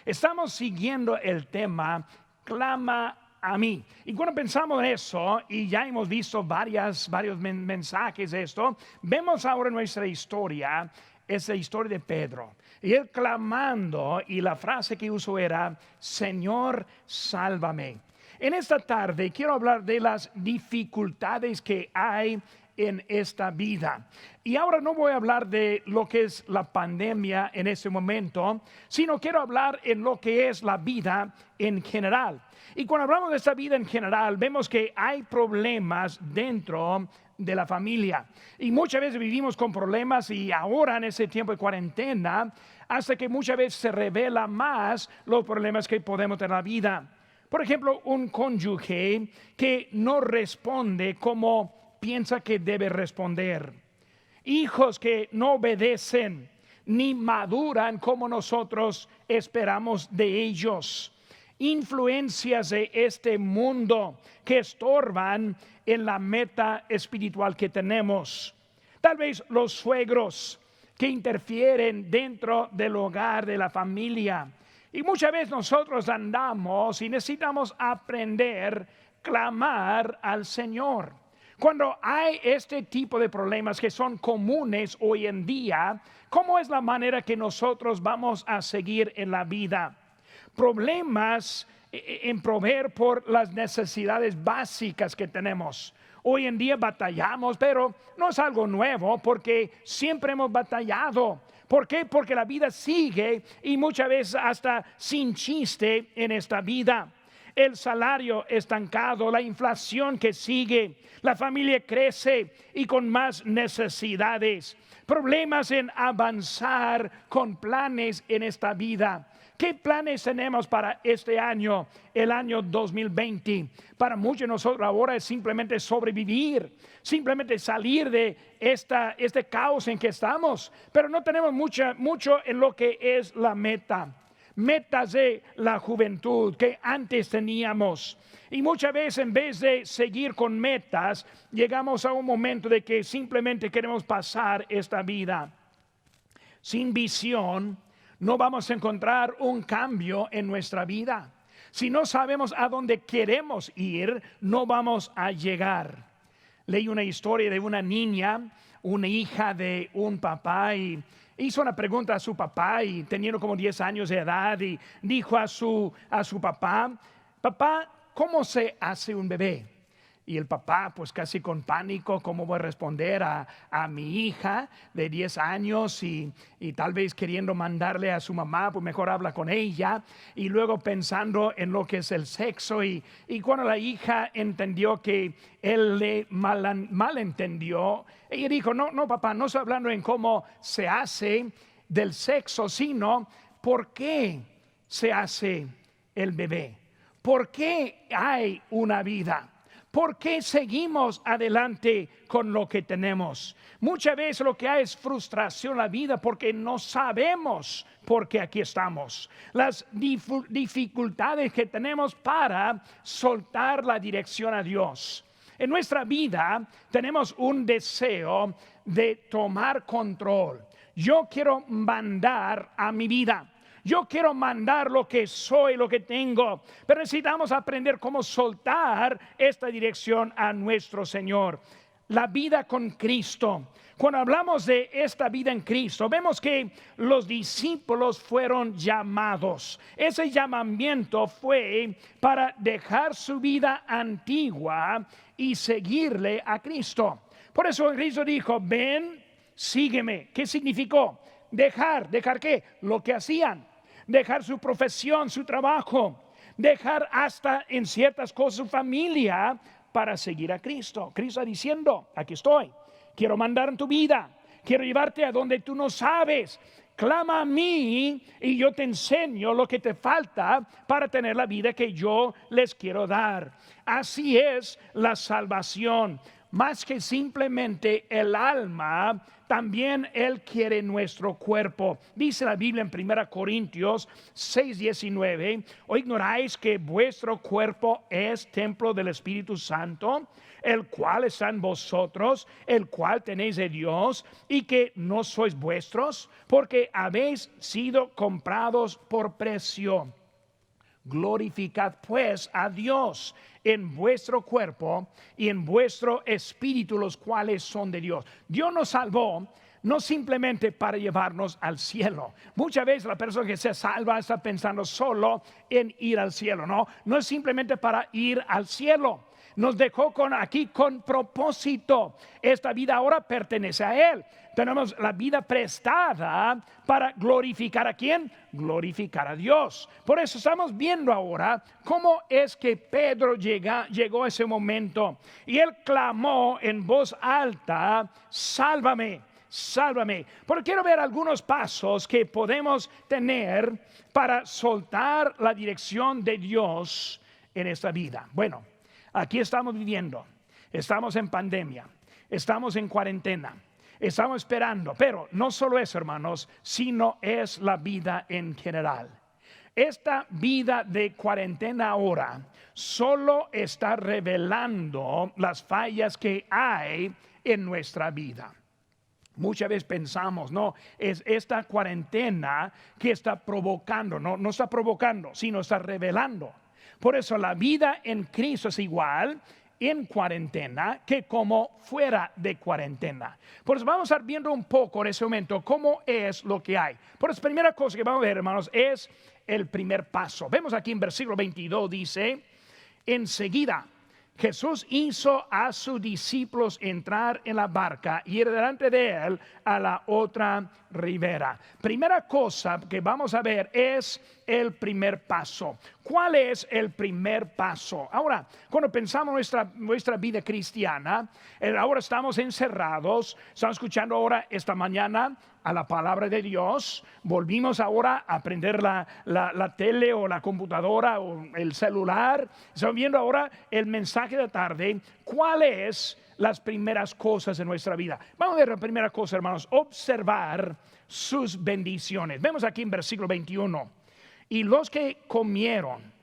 Estamos siguiendo el tema Clama a mí. Y cuando pensamos en eso, y ya hemos visto varios mensajes de esto, vemos ahora nuestra historia, es la historia de Pedro. Y él clamando, y la frase que usó era: Señor, sálvame. En esta tarde quiero hablar de las dificultades que hay en esta vida. Y ahora no voy a hablar de lo que es la pandemia en este momento, sino quiero hablar en lo que es la vida en general. Y cuando hablamos de esta vida en general, vemos que hay problemas dentro de la familia. Y muchas veces vivimos con problemas, y ahora en este tiempo de cuarentena, hasta que muchas veces se revela más los problemas que podemos tener en la vida. Por ejemplo, un cónyuge que no responde como piensa que debe responder. Hijos que no obedecen ni maduran como nosotros esperamos de ellos. Influencias de este mundo que estorban en la meta espiritual que tenemos. Tal vez los suegros que interfieren dentro del hogar de la familia. Y muchas veces nosotros andamos y necesitamos aprender a clamar al Señor. Cuando hay este tipo de problemas que son comunes hoy en día, ¿cómo es la manera que nosotros vamos a seguir en la vida? Problemas en proveer por las necesidades básicas que tenemos. Hoy en día batallamos, pero no es algo nuevo, porque siempre hemos batallado. ¿Por qué? Porque la vida sigue, y muchas veces hasta sin chiste en esta vida. El salario estancado, la inflación que sigue, la familia crece y con más necesidades, problemas en avanzar con planes en esta vida. ¿Qué planes tenemos para este año, el año 2020? Para muchos de nosotros ahora es simplemente sobrevivir, simplemente salir de este caos en que estamos, pero no tenemos mucho en lo que es la meta. Metas de la juventud que antes teníamos, y muchas veces en vez de seguir con metas, llegamos a un momento de que simplemente queremos pasar esta vida. Sin visión no vamos a encontrar un cambio en nuestra vida. Si no sabemos a dónde queremos ir, no vamos a llegar. Leí una historia de una niña, una hija de un papá, y hizo una pregunta a su papá, y teniendo como 10 años de edad, y dijo a su papá: papá, ¿cómo se hace un bebé? Y el papá, pues casi con pánico, ¿cómo voy a responder a mi hija de 10 años? Y tal vez queriendo mandarle a su mamá, pues mejor habla con ella. Y luego pensando en lo que es el sexo. Y cuando la hija entendió que él le malentendió, ella dijo: no papá, no estoy hablando en cómo se hace del sexo, sino por qué se hace el bebé. ¿Por qué hay una vida? ¿Por qué seguimos adelante con lo que tenemos? Muchas veces lo que hay es frustración en la vida porque no sabemos por qué aquí estamos. Las dificultades que tenemos para soltar la dirección a Dios. En nuestra vida tenemos un deseo de tomar control. Yo quiero mandar a mi vida. Yo quiero mandar lo que soy, lo que tengo, pero necesitamos aprender cómo soltar esta dirección a nuestro Señor. La vida con Cristo. Cuando hablamos de esta vida en Cristo, vemos que los discípulos fueron llamados. Ese llamamiento fue para dejar su vida antigua y seguirle a Cristo. Por eso Cristo dijo: ven, sígueme. ¿Qué significó? ¿Dejar qué? Lo que hacían. Dejar su profesión, su trabajo, dejar hasta en ciertas cosas su familia para seguir a Cristo. Cristo está diciendo: aquí estoy, quiero mandar en tu vida, quiero llevarte a donde tú no sabes. Clama a mí y yo te enseño lo que te falta para tener la vida que yo les quiero dar. Así es la salvación. más que simplemente el alma, también Él quiere nuestro cuerpo. Dice la Biblia en 1 Corintios 6:19, ¿o ignoráis que vuestro cuerpo es templo del Espíritu Santo, el cual está en vosotros, el cual tenéis de Dios, y que no sois vuestros, porque habéis sido comprados por precio? Glorificad pues a Dios en vuestro cuerpo y en vuestro espíritu, los cuales son de Dios. Dios nos salvó no simplemente para llevarnos al cielo. Muchas veces la persona que se salva está pensando solo en ir al cielo. No es simplemente para ir al cielo. Nos dejó aquí con propósito. Esta vida ahora pertenece a Él. Tenemos la vida prestada para glorificar ¿a quién? Glorificar a Dios. Por eso estamos viendo ahora cómo es que Pedro llegó a ese momento. Y él clamó en voz alta: sálvame, sálvame. Pero quiero ver algunos pasos que podemos tener para soltar la dirección de Dios en esta vida. Bueno, aquí estamos viviendo, estamos en pandemia, estamos en cuarentena, estamos esperando, pero no solo eso, hermanos, sino es la vida en general. Esta vida de cuarentena ahora solo está revelando las fallas que hay en nuestra vida. Muchas veces pensamos, es esta cuarentena que está provocando, no está provocando, sino está revelando. Por eso la vida en Cristo es igual en cuarentena que como fuera de cuarentena. Por eso vamos a estar viendo un poco en ese momento cómo es lo que hay. Por eso, primera cosa que vamos a ver, hermanos, es el primer paso. Vemos aquí en versículo 22, dice: enseguida Jesús hizo a sus discípulos entrar en la barca y ir delante de él a la otra ribera. Primera cosa que vamos a ver es el primer paso. ¿Cuál es el primer paso? Ahora, cuando pensamos nuestra vida cristiana, ahora estamos encerrados, estamos escuchando ahora esta mañana a la palabra de Dios, volvimos ahora a prender la tele o la computadora o el celular, estamos viendo ahora el mensaje de tarde. ¿Cuáles las primeras cosas de nuestra vida? Vamos a ver la primera cosa, hermanos: observar sus bendiciones. Vemos aquí en versículo 21: y los que comieron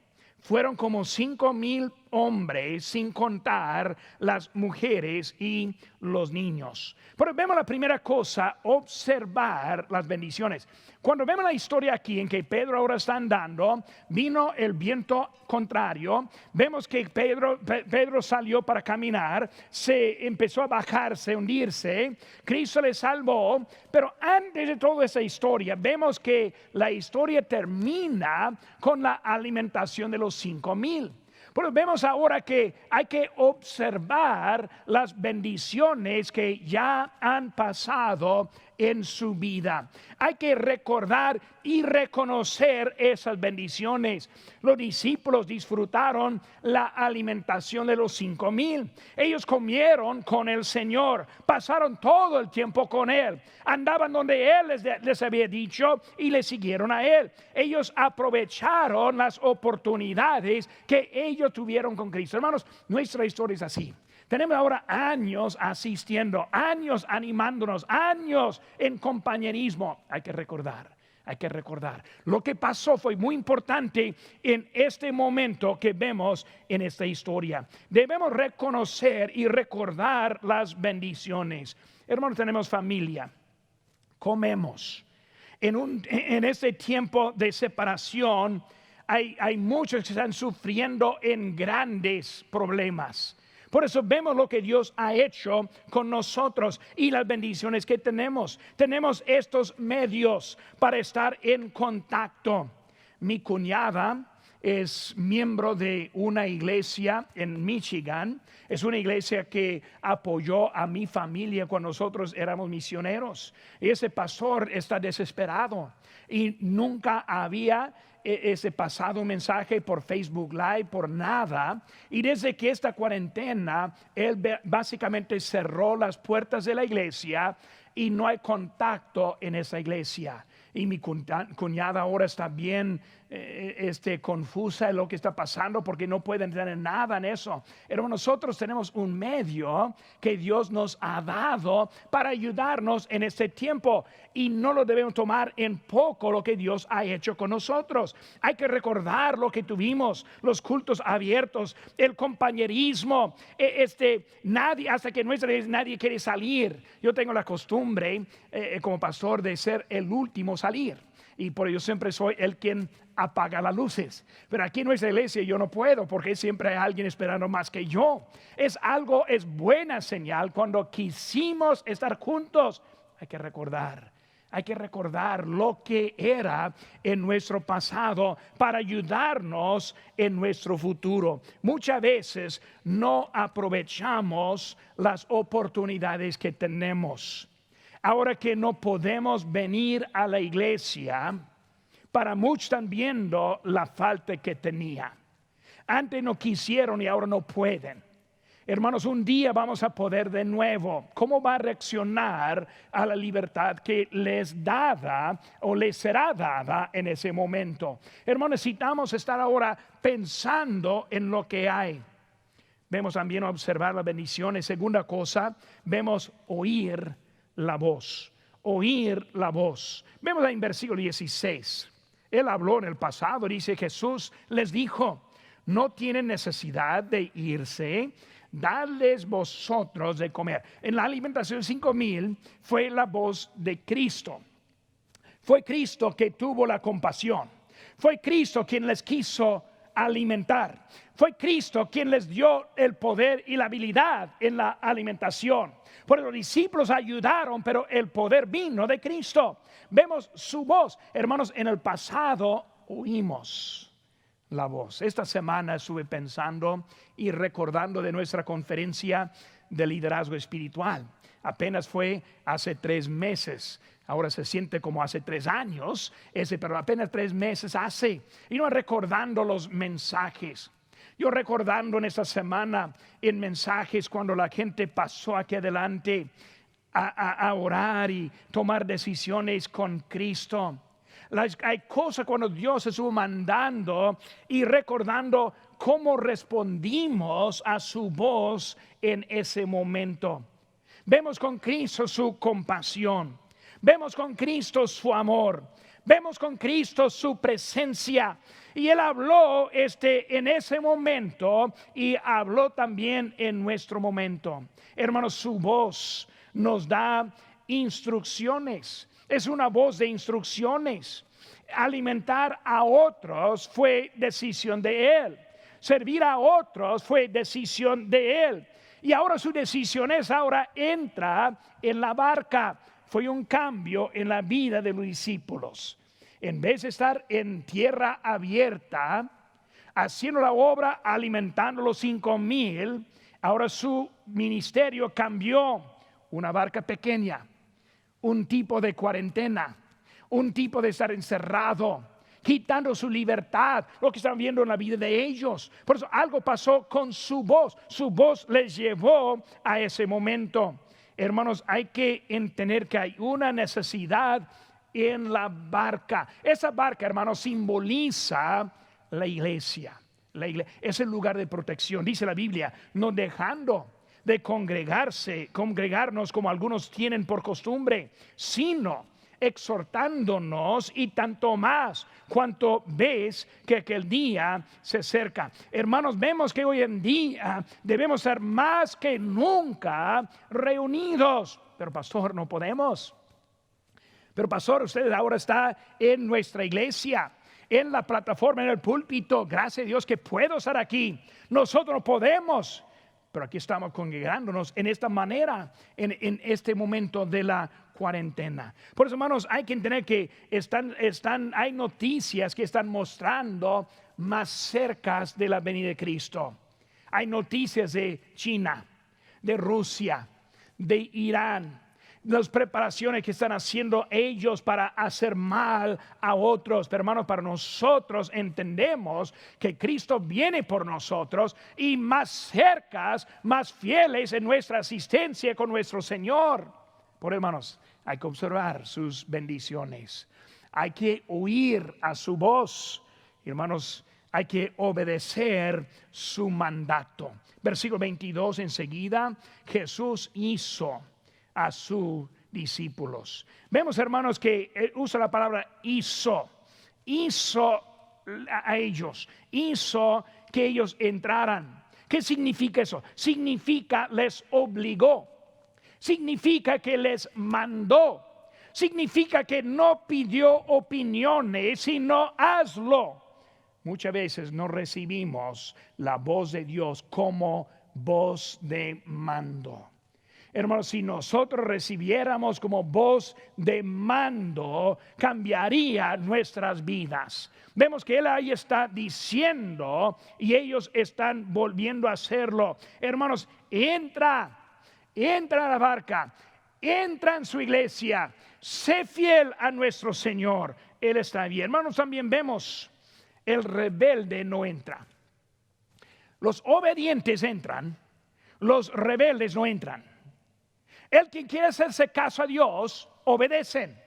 fueron como 5,000 hombres, sin contar las mujeres y los niños. Pero vemos la primera cosa: observar las bendiciones. Cuando vemos la historia aquí en que Pedro ahora está andando, vino el viento contrario, vemos que Pedro salió para caminar, se empezó a bajarse, hundirse, Cristo le salvó. Pero antes de toda esa historia, vemos que la historia termina con la alimentación de los 5,000. Pero vemos ahora que hay que observar las bendiciones que ya han pasado en su vida. Hay que recordar y reconocer esas bendiciones. Los discípulos disfrutaron la alimentación de los 5,000. Ellos comieron con el Señor, pasaron todo el tiempo con Él, andaban donde Él les había dicho y le siguieron a Él. Ellos aprovecharon las oportunidades que ellos tuvieron con Cristo. Hermanos, nuestra historia es así. Tenemos ahora años asistiendo, años animándonos, años en compañerismo. Hay que recordar. Lo que pasó fue muy importante en este momento que vemos en esta historia. Debemos reconocer y recordar las bendiciones. Hermanos, tenemos familia, comemos. En este tiempo de separación hay muchos que están sufriendo en grandes problemas. Por eso vemos lo que Dios ha hecho con nosotros y las bendiciones que tenemos. Tenemos estos medios para estar en contacto. Mi cuñada es miembro de una iglesia en Michigan. Es una iglesia que apoyó a mi familia cuando nosotros éramos misioneros. Y ese pastor está desesperado y nunca había ese pasado un mensaje por Facebook Live, por nada. Y desde que esta cuarentena, él básicamente cerró las puertas de la iglesia y no hay contacto en esa iglesia. Y mi cuñada ahora está bien confusa en lo que está pasando porque no pueden entender nada en eso. Pero nosotros tenemos un medio que Dios nos ha dado para ayudarnos en este tiempo y no lo debemos tomar en poco lo que Dios ha hecho con nosotros. Hay que recordar lo que tuvimos, los cultos abiertos, el compañerismo, nadie, hasta que nuestra iglesia nadie quiere salir. Yo tengo la costumbre como pastor de ser el último salir. Y por ello siempre soy el quien apaga las luces. Pero aquí en nuestra iglesia yo no puedo porque siempre hay alguien esperando más que yo. Es buena señal cuando quisimos estar juntos. Hay que recordar lo que era en nuestro pasado para ayudarnos en nuestro futuro. Muchas veces no aprovechamos las oportunidades que tenemos. Ahora que no podemos venir a la iglesia, para muchos están viendo la falta que tenía. Antes no quisieron y ahora no pueden. Hermanos, un día vamos a poder de nuevo. ¿Cómo va a reaccionar a la libertad que les dada o les será dada en ese momento? Hermanos, necesitamos estar ahora pensando en lo que hay. Vemos también observar las bendiciones. Segunda cosa, vemos oír la voz. Vemos en versículo 16. Él habló en el pasado, dice Jesús les dijo: no tienen necesidad de irse, dadles vosotros de comer. En la alimentación de 5,000 fue la voz de Cristo. Fue Cristo que tuvo la compasión. Fue Cristo quien les quiso alimentar. Fue Cristo quien les dio el poder y la habilidad en la alimentación. Por eso los discípulos ayudaron, pero el poder vino de Cristo. Vemos su voz. Hermanos, en el pasado oímos la voz. Esta semana estuve pensando y recordando de nuestra conferencia de liderazgo espiritual. Apenas fue hace 3 meses. Ahora se siente como hace 3 años, pero apenas 3 meses hace. Y no recordando los mensajes. Yo recordando en esta semana en mensajes cuando la gente pasó aquí adelante a orar y tomar decisiones con Cristo. Hay cosas cuando Dios estuvo mandando y recordando cómo respondimos a su voz en ese momento. Vemos con Cristo su compasión. Vemos con Cristo su amor. Vemos con Cristo su presencia. Y Él habló en ese momento y habló también en nuestro momento. Hermanos, su voz nos da instrucciones. Es una voz de instrucciones. Alimentar a otros fue decisión de Él. Servir a otros fue decisión de Él. Y ahora su decisión es ahora entra en la barca. Fue un cambio en la vida de los discípulos. En vez de estar en tierra abierta, haciendo la obra, alimentando los 5,000, ahora su ministerio cambió. Una barca pequeña, un tipo de cuarentena, un tipo de estar encerrado, quitando su libertad, lo que están viendo en la vida de ellos. Por eso algo pasó con su voz. Su voz les llevó a ese momento. Hermanos, hay que entender que hay una necesidad en la barca. Esa barca, hermanos, simboliza la iglesia. Es el lugar de protección. Dice la Biblia, no dejando de congregarnos como algunos tienen por costumbre, sino exhortándonos, y tanto más cuanto ves que aquel día se acerca. Hermanos, vemos que hoy en día debemos ser más que nunca reunidos. Pero pastor, no podemos. Pero pastor, usted ahora está en nuestra iglesia, en la plataforma, en el púlpito. Gracias a Dios que puedo estar aquí. Nosotros no podemos, pero aquí estamos congregándonos en esta manera, en este momento de la cuarentena. Por eso, hermanos, hay que entender que hay noticias que están mostrando más cerca de la venida de Cristo. Hay noticias de China, de Rusia, de Irán, las preparaciones que están haciendo ellos para hacer mal a otros. Pero hermanos, para nosotros entendemos que Cristo viene por nosotros y más cercas, más fieles en nuestra asistencia con nuestro Señor. Por hermanos, hay que observar sus bendiciones. Hay que oír a su voz. Hermanos, hay que obedecer su mandato. Versículo 22, enseguida Jesús hizo a sus discípulos. Vemos, hermanos, que usa la palabra hizo a ellos, hizo que ellos entraran. ¿Qué significa eso? Significa les obligó, significa que les mandó, significa que no pidió opiniones, sino hazlo. Muchas veces no recibimos la voz de Dios como voz de mando. Hermanos, si nosotros recibiéramos como voz de mando, cambiaría nuestras vidas. Vemos que Él ahí está diciendo y ellos están volviendo a hacerlo. Hermanos, entra a la barca, entra en su iglesia, sé fiel a nuestro Señor. Él está bien. Hermanos, también vemos el rebelde no entra. Los obedientes entran, los rebeldes no entran. El que quiere hacerse caso a Dios, obedecen.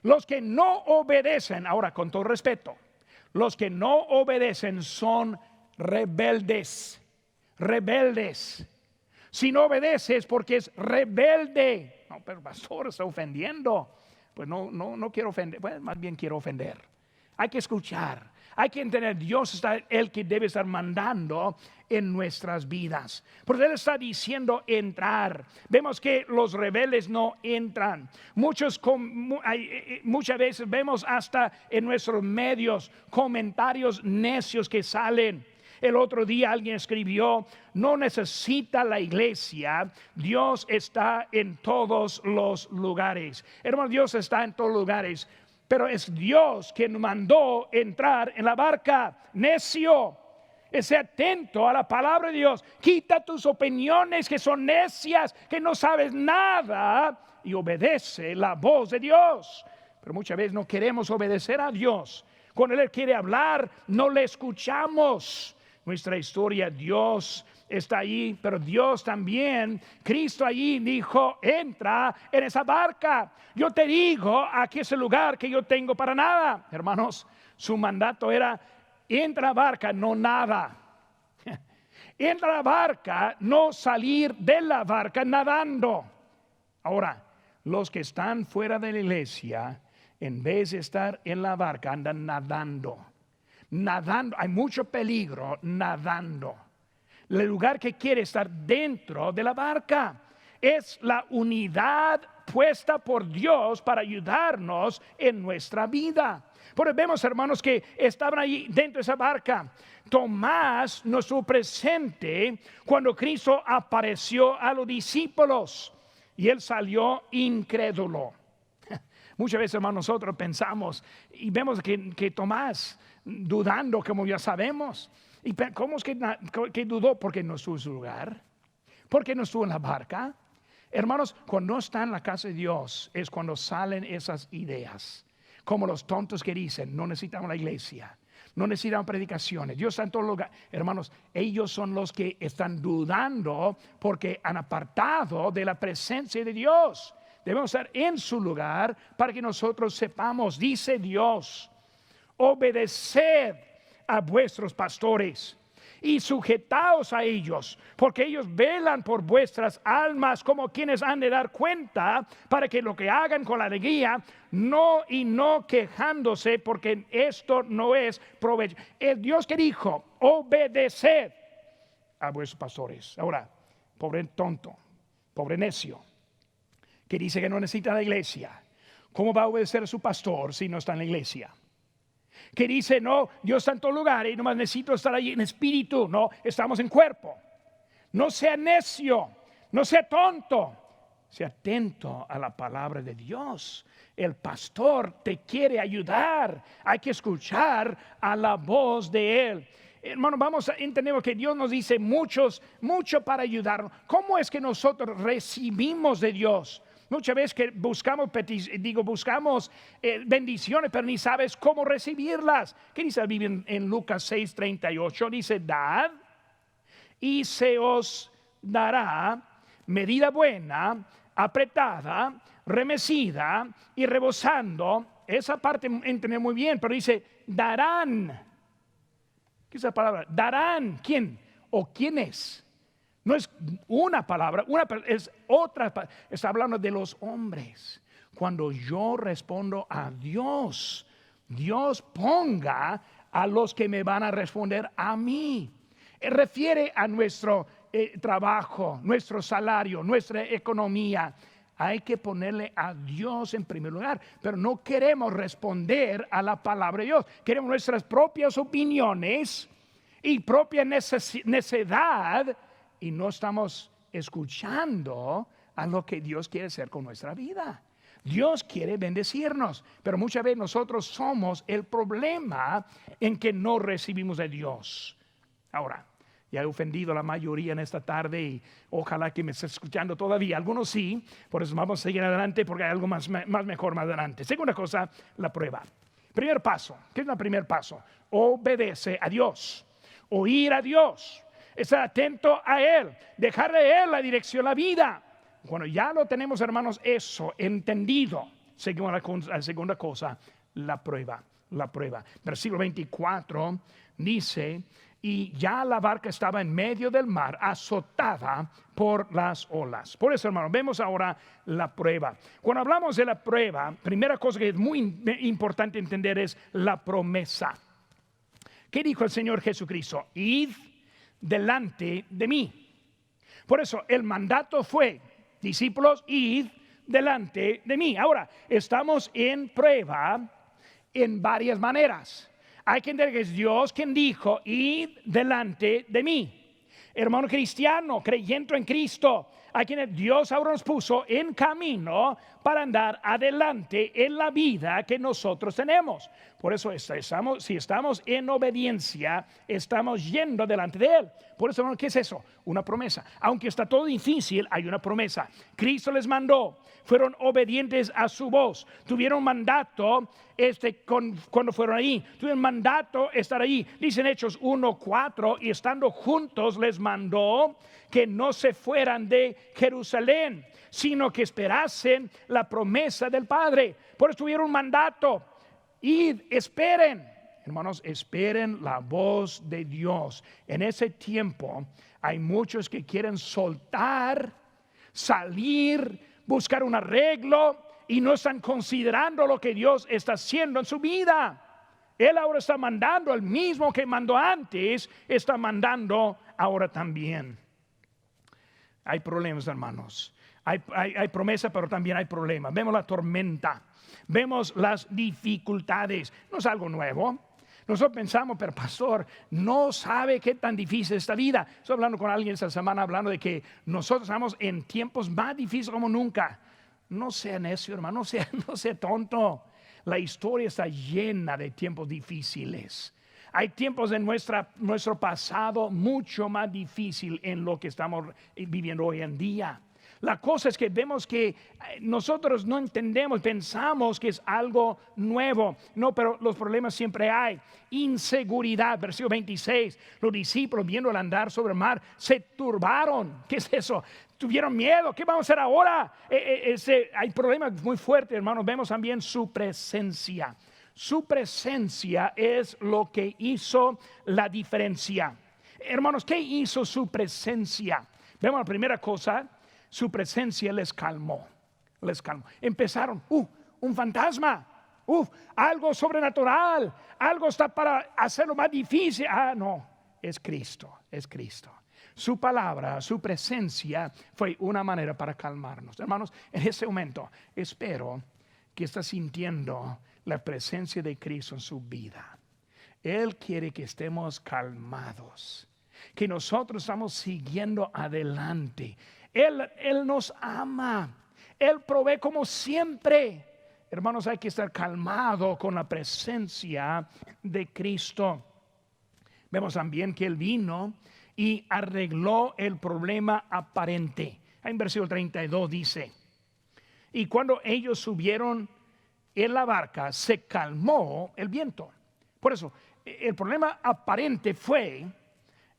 Los que no obedecen, ahora con todo respeto, los que no obedecen son rebeldes. Rebeldes. Si no obedeces porque es rebelde. No, pero pastor, está ofendiendo. Pues no quiero ofender, pues más bien quiero ofender. Hay que escuchar. Hay que entender, Dios está el que debe estar mandando en nuestras vidas. Porque Él está diciendo entrar. Vemos que los rebeldes no entran. Muchas veces vemos hasta en nuestros medios comentarios necios que salen. El otro día alguien escribió: no necesita la iglesia, Dios está en todos los lugares. Hermano, Dios está en todos los lugares. Pero es Dios quien mandó entrar en la barca. Necio, esté atento a la palabra de Dios. Quita tus opiniones que son necias, que no sabes nada, y obedece la voz de Dios. Pero muchas veces no queremos obedecer a Dios. Cuando Él quiere hablar, no le escuchamos. Nuestra historia, Dios está ahí, pero Dios también, Cristo allí dijo: entra en esa barca. Yo te digo, aquí es el lugar que yo tengo para nada. Hermanos, su mandato era: entra a la barca, no nada. Entra a la barca, no salir de la barca nadando. Ahora, los que están fuera de la iglesia, en vez de estar en la barca, andan nadando. Nadando, hay mucho peligro nadando. El lugar que quiere estar dentro de la barca es la unidad puesta por Dios para ayudarnos en nuestra vida. Por eso vemos, hermanos, que estaban allí dentro de esa barca. Tomás no estuvo presente cuando Cristo apareció a los discípulos y él salió incrédulo. Muchas veces, hermanos, nosotros pensamos y vemos que Tomás, dudando, como ya sabemos. ¿Y cómo es que dudó? Porque no estuvo en su lugar, porque no estuvo en la barca. Hermanos, cuando no está en la casa de Dios es cuando salen esas ideas, como los tontos que dicen: no necesitamos la iglesia, no necesitamos predicaciones, Dios está en todo lugar. Hermanos, ellos son los que están dudando porque han apartado de la presencia de Dios. Debemos estar en su lugar para que nosotros sepamos. Dice Dios: obedeced a vuestros pastores y sujetaos a ellos, porque ellos velan por vuestras almas como quienes han de dar cuenta, para que lo que hagan con la alegría, no quejándose, porque esto no es provecho. Es Dios que dijo: obedeced a vuestros pastores. Ahora, pobre tonto, pobre necio, que dice que no necesita la iglesia, ¿cómo va a obedecer a su pastor si no está en la iglesia? Que dice: no, Dios está en todo lugar y nomás necesito estar allí en espíritu. No, estamos en cuerpo. No sea necio, no sea tonto, sea atento a la palabra de Dios. El pastor te quiere ayudar. Hay que escuchar a la voz de Él. Hermano, vamos a entender que Dios nos dice mucho para ayudarnos. ¿Cómo es que nosotros recibimos de Dios? Muchas veces que buscamos bendiciones, pero ni sabes cómo recibirlas. ¿Qué dice la Biblia en Lucas 6:38? Dice: dad y se os dará medida buena, apretada, remecida y rebosando. Esa parte entendemos muy bien, pero dice: darán. ¿Qué es la palabra? Darán. ¿Quién? ¿O quiénes? No es una palabra, es otra. Está hablando de los hombres. Cuando yo respondo a Dios, Dios ponga a los que me van a responder a mí. Refiere a nuestro trabajo, nuestro salario, nuestra economía. Hay que ponerle a Dios en primer lugar, pero no queremos responder a la palabra de Dios. Queremos nuestras propias opiniones y propia necedad, y no estamos escuchando a lo que Dios quiere hacer con nuestra vida. Dios quiere bendecirnos, pero muchas veces nosotros somos el problema en que no recibimos de Dios. Ahora, ya he ofendido a la mayoría en esta tarde y ojalá que me esté escuchando todavía. Algunos sí, por eso vamos a seguir adelante porque hay algo más mejor más adelante. Segunda cosa, la prueba. Primer paso, ¿qué es el primer paso? Obedece a Dios, oír a Dios, estar atento a Él, dejarle a Él la dirección, la vida. Cuando ya lo tenemos, hermanos, eso entendido, seguimos a la segunda cosa, la prueba. Versículo 24 dice: y ya la barca estaba en medio del mar, azotada por las olas. Por eso, hermano, vemos ahora la prueba. Cuando hablamos de la prueba, primera cosa que es muy importante entender es la promesa. ¿Qué dijo el Señor Jesucristo? Id delante de mí. Por eso el mandato fue: discípulos, id delante de mí. Ahora, estamos en prueba en varias maneras. Hay que entender que es Dios quien dijo: id delante de mí. Hermano cristiano, creyendo en Cristo, a quien Dios ahora nos puso en camino para andar adelante en la vida que nosotros tenemos. Por eso si estamos en obediencia, estamos yendo delante de Él. Por eso, hermano, ¿qué es eso? Una promesa. Aunque está todo difícil, hay una promesa. Cristo les mandó, fueron obedientes a su voz, tuvieron mandato cuando fueron ahí, tuvieron mandato estar ahí. Dicen Hechos 1:4, y estando juntos les mandó que no se fueran de Jerusalén, sino que esperasen la promesa del Padre. Por eso tuvieron un mandato. Id, esperen. Hermanos, esperen la voz de Dios. En ese tiempo hay muchos que quieren soltar, salir, buscar un arreglo, y no están considerando lo que Dios está haciendo en su vida. Él ahora está mandando, el mismo que mandó antes, está mandando ahora también. Hay problemas, hermanos. Hay promesa, pero también hay problemas. Vemos la tormenta, vemos las dificultades. No es algo nuevo. Nosotros pensamos, pero pastor, no sabe qué tan difícil es esta vida. Estoy hablando con alguien esta semana, hablando de que nosotros estamos en tiempos más difíciles como nunca. No sea necio, hermano, no sea tonto. La historia está llena de tiempos difíciles. Hay tiempos en nuestro pasado mucho más difícil en lo que estamos viviendo hoy en día. La cosa es que vemos que nosotros no entendemos, pensamos que es algo nuevo. No, pero los problemas siempre hay. Inseguridad, versículo 26. Los discípulos, viendo el andar sobre el mar, se turbaron. ¿Qué es eso? Tuvieron miedo. ¿Qué vamos a hacer ahora? Hay problemas muy fuertes, hermanos. Vemos también su presencia. Su presencia es lo que hizo la diferencia. Hermanos, ¿qué hizo su presencia? Vemos la primera cosa. Su presencia les calmó. Empezaron, un fantasma, algo sobrenatural, algo está para hacerlo más difícil. No, es Cristo. Su palabra, su presencia fue una manera para calmarnos. Hermanos, en ese momento espero que está sintiendo la presencia de Cristo en su vida. Él quiere que estemos calmados, que nosotros estamos siguiendo adelante. Él nos ama. Él provee como siempre. Hermanos, hay que estar calmado con la presencia de Cristo. Vemos también que Él vino y arregló el problema aparente. En versículo 32 dice: y cuando ellos subieron en la barca, se calmó el viento. Por eso, el problema aparente fue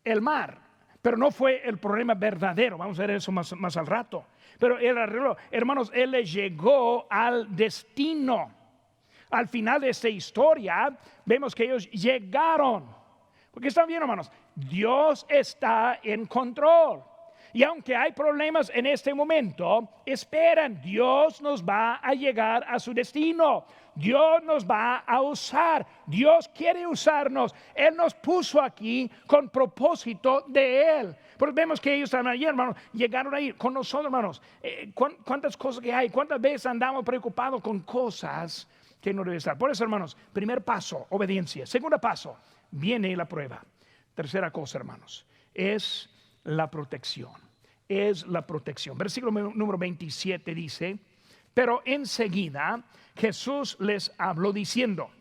el mar, pero no fue el problema verdadero. Vamos a ver eso más al rato. Pero él arregló. Hermanos, Él les llegó al destino. Al final de esta historia, vemos que ellos llegaron. Porque están bien, hermanos, Dios está en control. Y aunque hay problemas en este momento, esperan, Dios nos va a llegar a su destino. Dios nos va a usar. Dios quiere usarnos. Él nos puso aquí con propósito de Él. Porque vemos que ellos están allí, hermanos, llegaron ahí con nosotros, hermanos. ¿Cuántas cosas que hay? ¿Cuántas veces andamos preocupados con cosas que no deben estar? Por eso, hermanos, primer paso, obediencia. Segundo paso, viene la prueba. Tercera cosa, hermanos, es la protección. Es la protección. Versículo número 27 dice: pero enseguida Jesús les habló diciendo: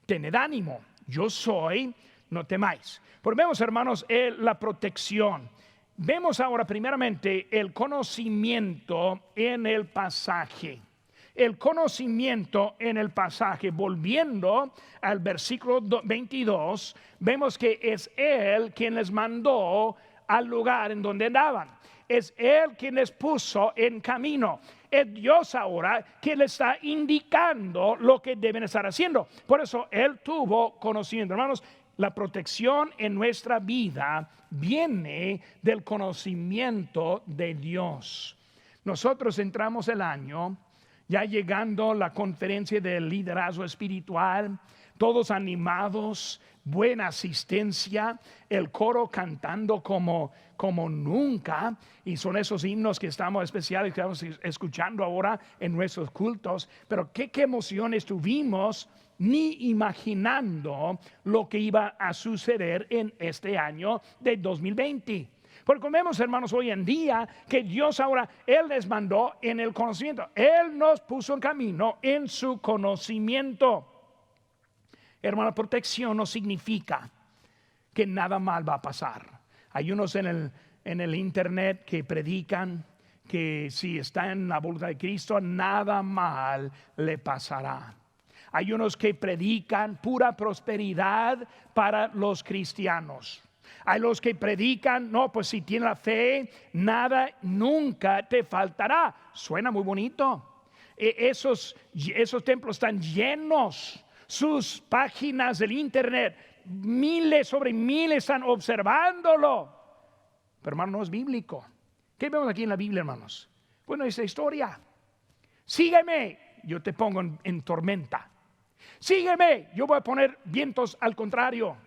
tened ánimo, yo soy, no temáis. Pues vemos, hermanos, la protección. Vemos ahora primeramente el conocimiento en el pasaje. El conocimiento en el pasaje. Volviendo al versículo 22, vemos que es Él quien les mandó al lugar en donde andaban. Es Él quien les puso en camino. Es Dios ahora quien les está indicando lo que deben estar haciendo. Por eso Él tuvo conocimiento. Hermanos, la protección en nuestra vida viene del conocimiento de Dios. Nosotros entramos el año ya llegando la conferencia del liderazgo espiritual, todos animados, buena asistencia, el coro cantando como nunca, y son esos himnos que estamos especiales que estamos escuchando ahora en nuestros cultos. Pero qué emociones tuvimos, ni imaginando lo que iba a suceder en este año de 2020. Porque vemos, hermanos, hoy en día que Dios ahora, Él les mandó en el conocimiento. Él nos puso en camino en su conocimiento. Hermano, protección no significa que nada mal va a pasar. Hay unos en el internet que predican que si está en la voluntad de Cristo, nada mal le pasará. Hay unos que predican pura prosperidad para los cristianos. Hay los que predican, no, pues si tienes la fe, nada nunca te faltará. Suena muy bonito. Esos templos están llenos. Sus páginas del internet, miles sobre miles están observándolo. Pero, hermano, no es bíblico. ¿Qué vemos aquí en la Biblia, hermanos? Bueno, esa historia. Sígueme, yo te pongo en tormenta. Sígueme, yo voy a poner vientos al contrario.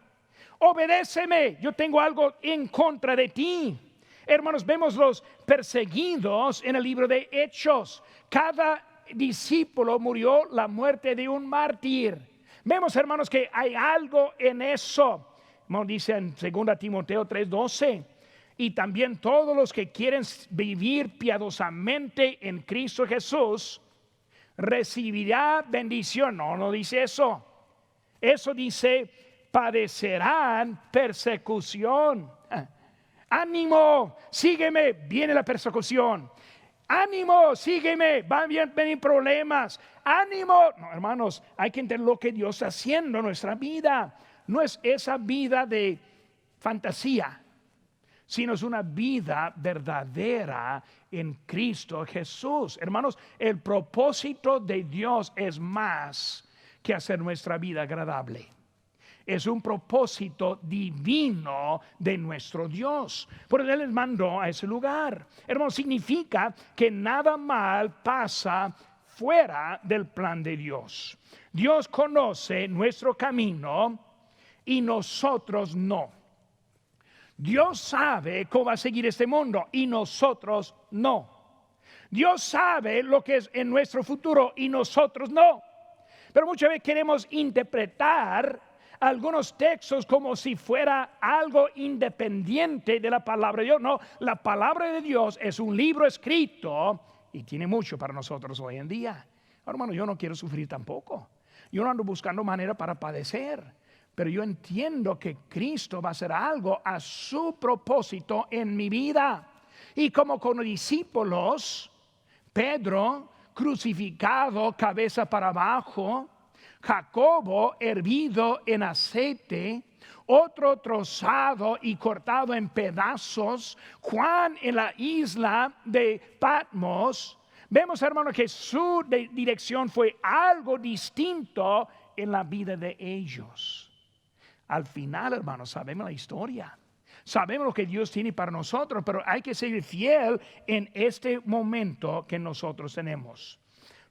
Obedéceme, yo tengo algo en contra de ti. Hermanos, vemos los perseguidos en el libro de Hechos. Cada discípulo murió la muerte de un mártir. Vemos, hermanos, que hay algo en eso. Como dice en 2 Timoteo 3:12. Y también todos los que quieren vivir piadosamente en Cristo Jesús recibirá bendición. No dice eso. Eso dice: padecerán persecución. Ánimo, sígueme, viene la persecución. Ánimo, sígueme, van a venir problemas. Ánimo. No, hermanos, hay que entender lo que Dios está haciendo en nuestra vida. No es esa vida de fantasía, sino es una vida verdadera en Cristo Jesús. Hermanos, el propósito de Dios es más que hacer nuestra vida agradable. Es un propósito divino de nuestro Dios. Por eso Él les mandó a ese lugar. Hermano, significa que nada mal pasa fuera del plan de Dios. Dios conoce nuestro camino y nosotros no. Dios sabe cómo va a seguir este mundo y nosotros no. Dios sabe lo que es en nuestro futuro y nosotros no. Pero muchas veces queremos interpretar algunos textos como si fuera algo independiente de la palabra de Dios. No, la palabra de Dios es un libro escrito y tiene mucho para nosotros hoy en día. Hermano, yo no quiero sufrir tampoco. Yo no ando buscando manera para padecer, pero yo entiendo que Cristo va a hacer algo a su propósito en mi vida. Y como con los discípulos, Pedro crucificado cabeza para abajo, Jacobo hervido en aceite, otro trozado y cortado en pedazos, Juan en la isla de Patmos. Vemos, hermano, que su dirección fue algo distinto en la vida de ellos. al final, hermanos, sabemos la historia. Sabemos lo que Dios tiene para nosotros, pero hay que ser fiel en este momento que nosotros tenemos.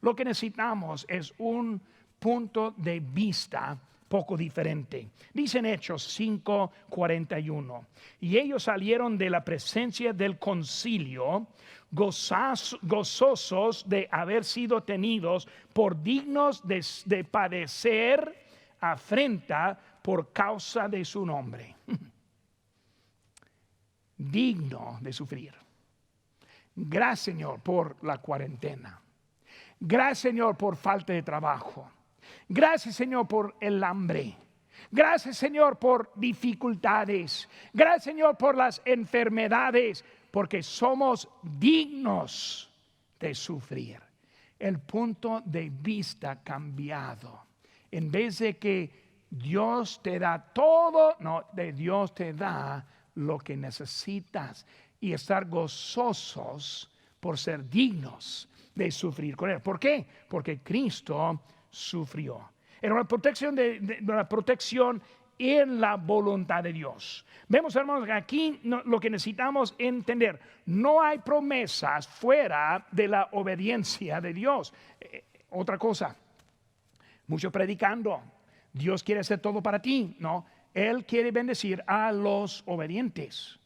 Lo que necesitamos es un punto de vista poco diferente. Dice en Hechos 5:41, y ellos salieron de la presencia del concilio gozosos de haber sido tenidos por dignos de padecer afrenta por causa de su nombre. Digno de sufrir. Gracias, Señor, por la cuarentena. Gracias, Señor, por falta de trabajo. Gracias, Señor, por el hambre. Gracias, Señor, por dificultades. Gracias, Señor, por las enfermedades, porque somos dignos de sufrir. El punto de vista cambiado. En vez de que Dios te da todo, no, de Dios te da lo que necesitas y estar gozosos por ser dignos de sufrir con Él. ¿Por qué? Porque Cristo sufrió. Era una protección, una protección en la voluntad de Dios. Vemos, hermanos, que aquí lo que necesitamos entender, no hay promesas fuera de la obediencia de Dios. Otra cosa, mucho predicando, Dios quiere hacer todo para ti, ¿no? Él quiere bendecir a los obedientes.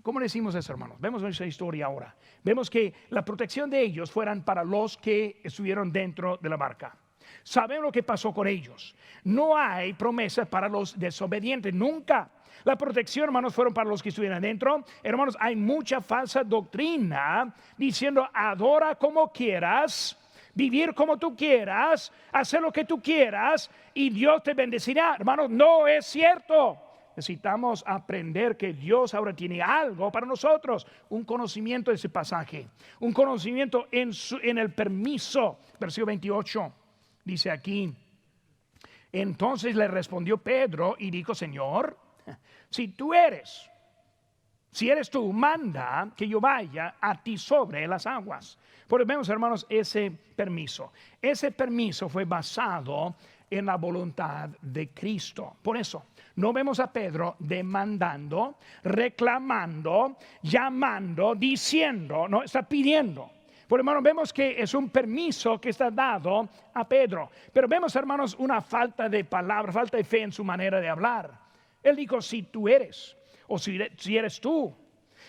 ¿Cómo decimos eso, hermanos? Vemos nuestra historia ahora. Vemos que la protección de ellos fueran para los que estuvieron dentro de la barca. Sabemos lo que pasó con ellos. No hay promesas para los desobedientes, nunca. La protección, hermanos, fueron para los que estuvieran dentro. Hermanos, hay mucha falsa doctrina diciendo adora como quieras, vivir como tú quieras, hacer lo que tú quieras y Dios te bendecirá. Hermanos, no es cierto. Necesitamos aprender que Dios ahora tiene algo para nosotros, un conocimiento de ese pasaje, un conocimiento en el permiso. Versículo 28 dice aquí: entonces le respondió Pedro y dijo: Señor, si eres tú, manda que yo vaya a ti sobre las aguas. Por eso vemos, hermanos, ese permiso. Ese permiso fue basado en la voluntad de Cristo. Por eso no vemos a Pedro demandando, reclamando, llamando, diciendo, no, está pidiendo. Por hermanos, vemos que es un permiso que está dado a Pedro. Pero vemos, hermanos, una falta de palabra, falta de fe en su manera de hablar. Él dijo: si tú eres, o si eres tú.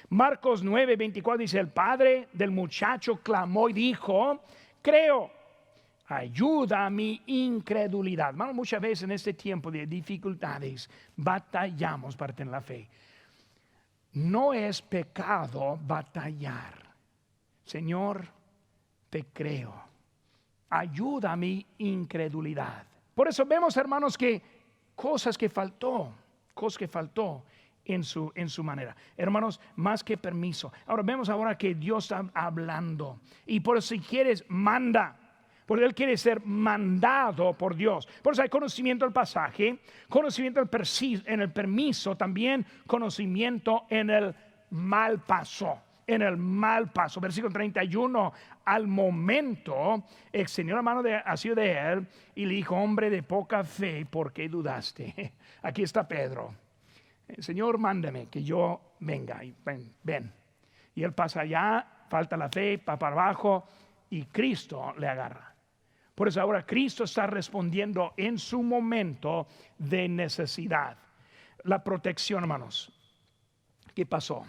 Marcos 9:24 dice: el padre del muchacho clamó y dijo: creo, ayuda a mi incredulidad. Hermano, muchas veces en este tiempo de dificultades batallamos para tener la fe. No es pecado batallar. Señor, te creo, ayuda a mi incredulidad. Por eso vemos, hermanos, que cosas que faltó en su manera. Hermanos, más que permiso. Ahora vemos ahora que Dios está hablando. Y por eso, si quieres, manda. Porque Él quiere ser mandado por Dios. Por eso hay conocimiento del pasaje, conocimiento en el permiso, también conocimiento en el mal paso. En el mal paso. Versículo 31. Al momento extendió la mano hacia de él y le dijo: hombre de poca fe, ¿por qué dudaste? Aquí está Pedro. Señor, mándame que yo venga. Y ven. Y él pasa allá, falta la fe, va para abajo y Cristo le agarra. Por eso ahora Cristo está respondiendo en su momento de necesidad. La protección, hermanos. ¿Qué pasó?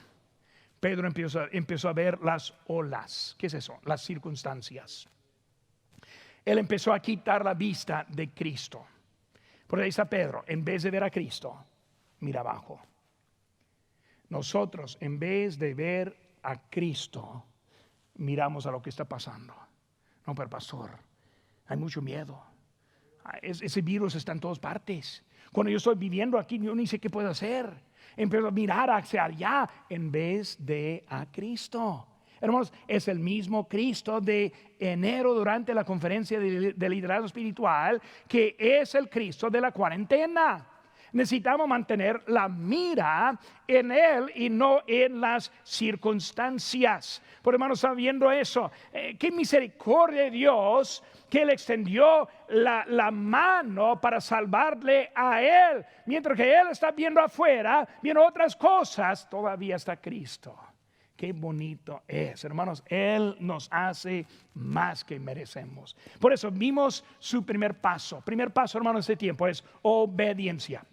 Pedro empezó a ver las olas. ¿Qué es eso? Las circunstancias. Él empezó a quitar la vista de Cristo. Por ahí está Pedro. En vez de ver a Cristo, mira abajo. Nosotros, en vez de ver a Cristo, miramos a lo que está pasando. No, pero pastor, hay mucho miedo. Ese virus está en todas partes. Cuando yo estoy viviendo aquí, yo ni sé qué puedo hacer. Empiezo a mirar hacia allá en vez de a Cristo. Hermanos, es el mismo Cristo de enero durante la conferencia de liderazgo espiritual, que es el Cristo de la cuarentena. Necesitamos mantener la mira en Él y no en las circunstancias. Por hermanos, sabiendo eso, qué misericordia de Dios que Él extendió la mano para salvarle a Él. Mientras que Él está viendo afuera, viendo otras cosas, todavía está Cristo. Qué bonito es, hermanos. Él nos hace más que merecemos. Por eso vimos su primer paso. Primer paso, hermanos, de este tiempo es obediencia.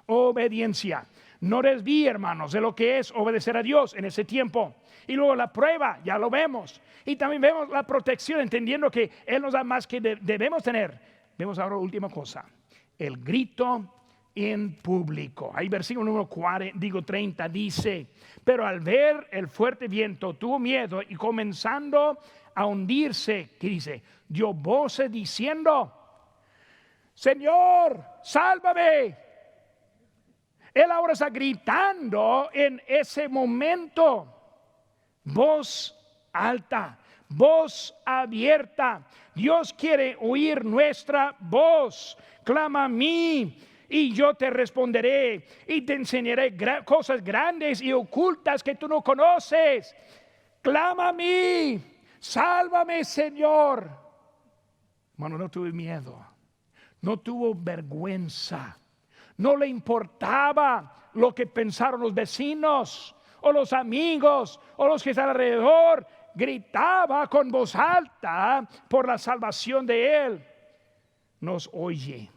Obediencia. No desvíe, hermanos, de lo que es obedecer a Dios en ese tiempo. Y luego la prueba, ya lo vemos. Y también vemos la protección, entendiendo que Él nos da más que debemos tener. Vemos ahora última cosa, el grito en público. Ahí versículo número 30 dice: pero al ver el fuerte viento tuvo miedo y comenzando a hundirse, ¿qué dice? Dio voces diciendo: Señor, sálvame. Él ahora está gritando en ese momento. Voz alta, voz abierta. Dios quiere oír nuestra voz. Clama a mí y yo te responderé y te enseñaré cosas grandes y ocultas que tú no conoces. Clama a mí, sálvame, Señor. Hermano, no tuve miedo, no tuvo vergüenza, no le importaba lo que pensaron los vecinos o los amigos o los que están alrededor. Gritaba con voz alta por la salvación de Él. Nos oye.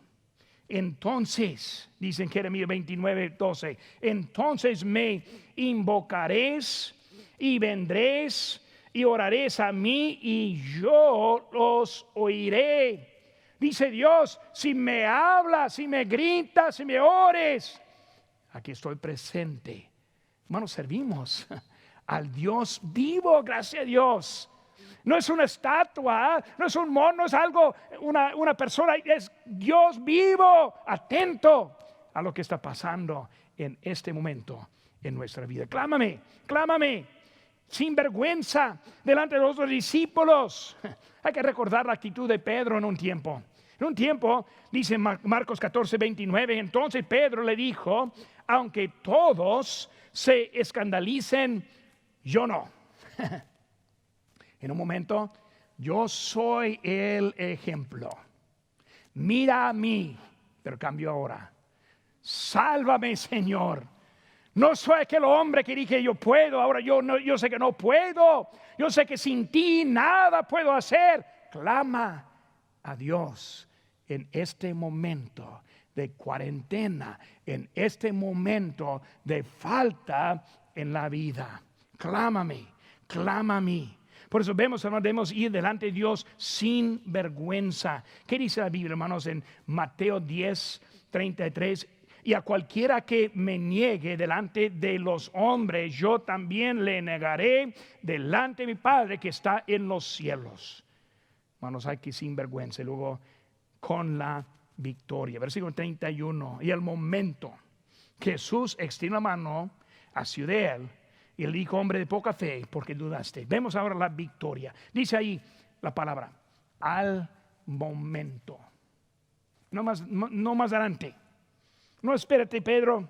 Entonces, dice en Jeremías 29:12, entonces me invocaréis y vendréis y oraréis a mí y yo los oiré. Dice Dios: si me hablas, si me gritas, si me ores, aquí estoy presente. Hermanos, servimos al Dios vivo, gracias a Dios. No es una estatua, no es un mono, no es algo, una persona, es Dios vivo, atento a lo que está pasando en este momento en nuestra vida. Clámame, clámame, sin vergüenza, delante de los otros discípulos. Hay que recordar la actitud de Pedro en un tiempo. En un tiempo, dice Marcos 14:29, entonces Pedro le dijo: aunque todos se escandalicen, yo no. En un momento, yo soy el ejemplo. Mira a mí, pero cambio ahora. Sálvame, Señor. No soy aquel hombre que dije yo puedo, ahora yo sé que no puedo. Yo sé que sin ti nada puedo hacer. Clama a Dios en este momento de cuarentena, en este momento de falta en la vida. Clámame, clama a mí. Por eso vemos, hermanos, debemos ir delante de Dios sin vergüenza. ¿Qué dice la Biblia, hermanos, en Mateo 10:33? Y a cualquiera que me niegue delante de los hombres, yo también le negaré delante de mi Padre que está en los cielos. Hermanos, hay que sin vergüenza. Y luego con la victoria. Versículo 31. Y al momento Jesús extiende la mano hacia de él, y le dijo: hombre de poca fe, ¿por qué dudaste? Vemos ahora la victoria. Dice ahí la palabra: al momento. No más adelante. No, espérate, Pedro,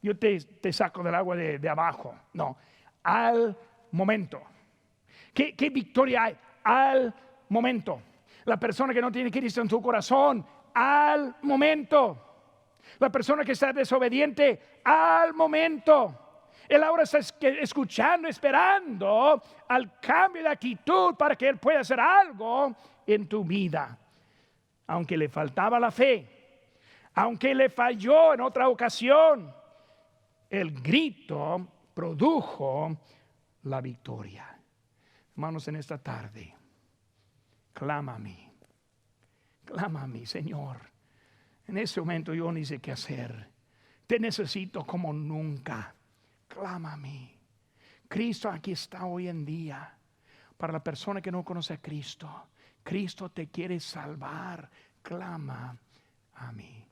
yo te saco del agua de abajo. No, al momento. ¿Qué victoria hay? Al momento. La persona que no tiene Cristo en su corazón, al momento. La persona que está desobediente, al momento. Él ahora está escuchando, esperando al cambio de actitud para que Él pueda hacer algo en tu vida. Aunque le faltaba la fe, aunque le falló en otra ocasión, el grito produjo la victoria. Hermanos, en esta tarde, clama a mí, Señor. En ese momento yo no sé qué hacer. Te necesito como nunca. Clama a mí. Cristo aquí está hoy en día. Para la persona que no conoce a Cristo, Cristo te quiere salvar. Clama a mí.